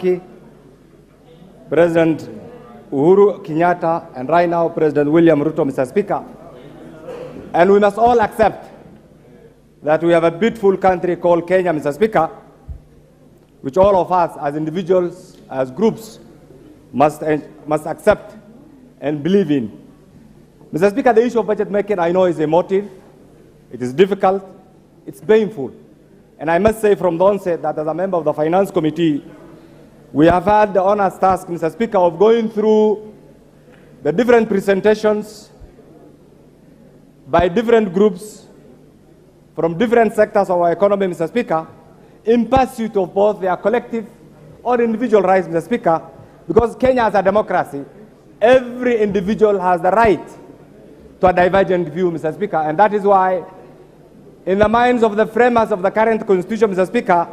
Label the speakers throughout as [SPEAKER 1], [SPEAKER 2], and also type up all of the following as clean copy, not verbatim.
[SPEAKER 1] Kibaki, President Uhuru Kenyatta, and right now President William Ruto, Mr. Speaker. And we must all accept that we have a beautiful country called Kenya, Mr. Speaker, which all of us as individuals, as groups, must accept and believe in. Mr. Speaker, the issue of budget making, I know, is emotive, it is difficult, it's painful. And I must say from the onset that as a member of the Finance Committee, we have had the honest task, Mr. Speaker, of going through the different presentations by different groups from different sectors of our economy, Mr. Speaker, in pursuit of both their collective or individual rights, Mr. Speaker, because Kenya is a democracy. Every individual has the right to a divergent view, Mr. Speaker, and that is why, in the minds of the framers of the current Constitution, Mr. Speaker,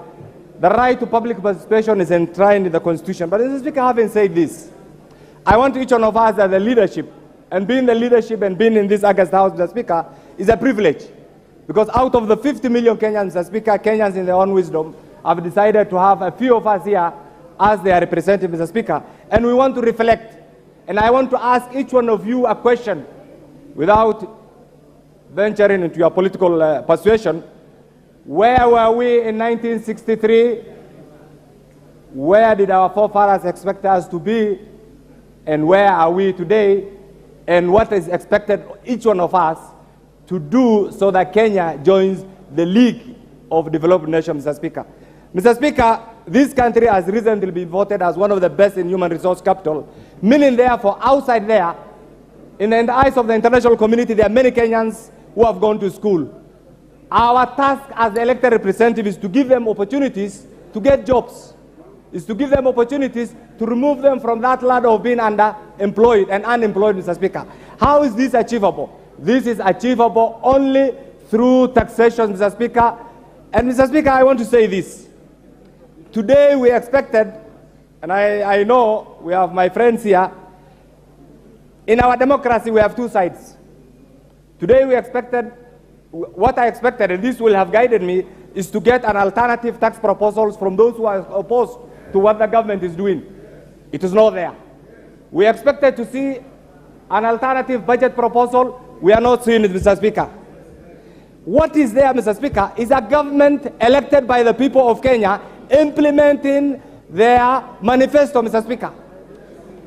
[SPEAKER 1] the right to public participation is enshrined in the Constitution. But, Mr. Speaker, having said this, I want each one of us as the leadership, and being the leadership and being in this August House, Mr. Speaker, is a privilege. Because out of the 50 million Kenyans, Mr. Speaker, Kenyans in their own wisdom have decided to have a few of us here as their representative, Mr. Speaker. And we want to reflect. And I want to ask each one of you a question without venturing into your political persuasion. Where were we in 1963? Where did our forefathers expect us to be? And where are we today? And what is expected each one of us to do so that Kenya joins the League of Developed Nations, Mr. Speaker. Mr. Speaker, this country has recently been voted as one of the best in human resource capital, meaning therefore outside there, in the eyes of the international community, there are many Kenyans who have gone to school. Our task as elected representatives is to give them opportunities to get jobs, is to give them opportunities to remove them from that ladder of being underemployed and unemployed, Mr. Speaker. How is this achievable? This is achievable only through taxation, Mr. Speaker. And, Mr. Speaker, I want to say this. Today we expected, and I know we have my friends here, in our democracy we have two sides. Today we expected, what I expected, and this will have guided me, is to get an alternative tax proposals from those who are opposed to what the government is doing. It is not there. We expected to see an alternative budget proposal. We are not seeing it, Mr. Speaker. What is there, Mr. Speaker, is a government elected by the people of Kenya implementing their manifesto, Mr. Speaker.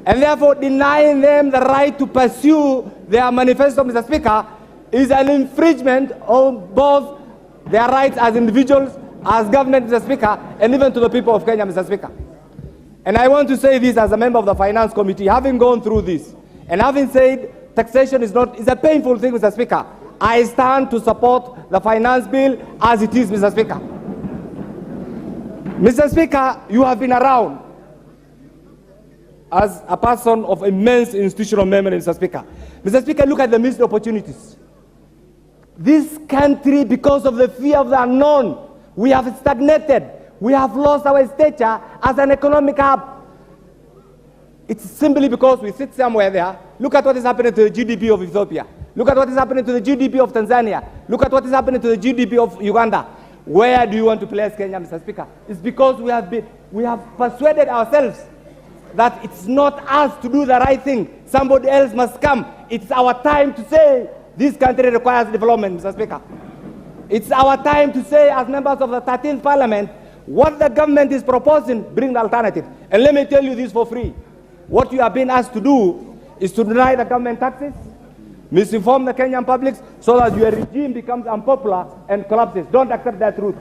[SPEAKER 1] And therefore denying them the right to pursue their manifesto, Mr. Speaker, is an infringement of both their rights as individuals, as government, Mr. Speaker, and even to the people of Kenya, Mr. Speaker. And I want to say this as a member of the Finance Committee, having gone through this, and having said taxation is a painful thing, Mr. Speaker, I stand to support the finance bill as it is, Mr. Speaker. Mr. Speaker, you have been around as a person of immense institutional memory, Mr. Speaker. Mr. Speaker, look at the missed opportunities. This country, because of the fear of the unknown, we have stagnated. We have lost our stature as an economic hub. It's simply because we sit somewhere there. Look at what is happening to the GDP of Ethiopia. Look at what is happening to the GDP of Tanzania. Look at what is happening to the GDP of Uganda. Where do you want to place Kenya, Mr. Speaker? It's because we have persuaded ourselves that it's not us to do the right thing. Somebody else must come. It's our time to say this country requires development, Mr. Speaker. It's our time to say, as members of the 13th Parliament, what the government is proposing, bring the alternative. And let me tell you this for free. What you have been asked to do is to deny the government taxes, misinform the Kenyan public, so that your regime becomes unpopular and collapses. Don't accept that truth.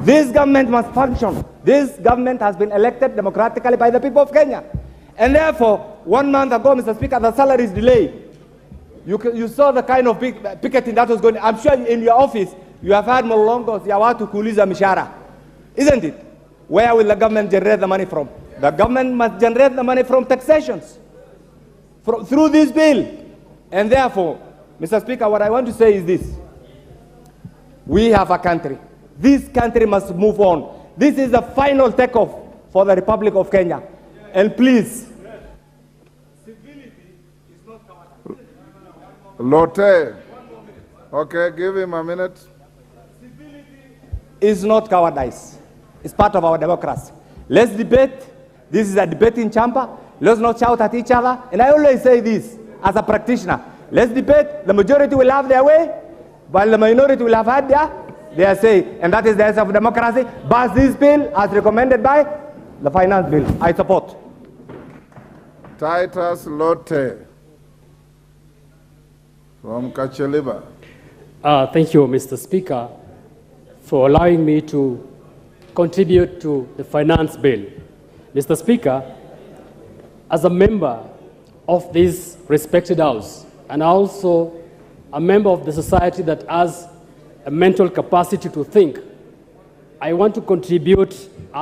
[SPEAKER 1] This government must function. This government has been elected democratically by the people of Kenya. And therefore, 1 month ago, Mr. Speaker, the salary is delayed. You saw the kind of picketing that was going on. I'm sure in your office, you have had molongos, ya watu kuuliza mishahara. Isn't it? Where will the government generate the money from? The government must generate the money from taxations, through this bill. And therefore, Mr. Speaker, what I want to say is this. We have a country. This country must move on. This is the final takeoff for the Republic of Kenya. And please, civility is not cowardice.
[SPEAKER 2] Lotte. Okay, give him a minute.
[SPEAKER 1] Civility is not cowardice. It's part of our democracy. Let's debate. This is a debating chamber. Let's not shout at each other. And I always say this as a practitioner. Let's debate. The majority will have their way, while the minority will have had their say. And that is the essence of democracy. Pass this bill as recommended by the finance bill. I support.
[SPEAKER 2] Titus Lotte from Kacheliba.
[SPEAKER 3] Thank you, Mr. Speaker, for allowing me to contribute to the finance bill. Mr. Speaker, as a member of this respected House, and also a member of the society that has a mental capacity to think, I want to contribute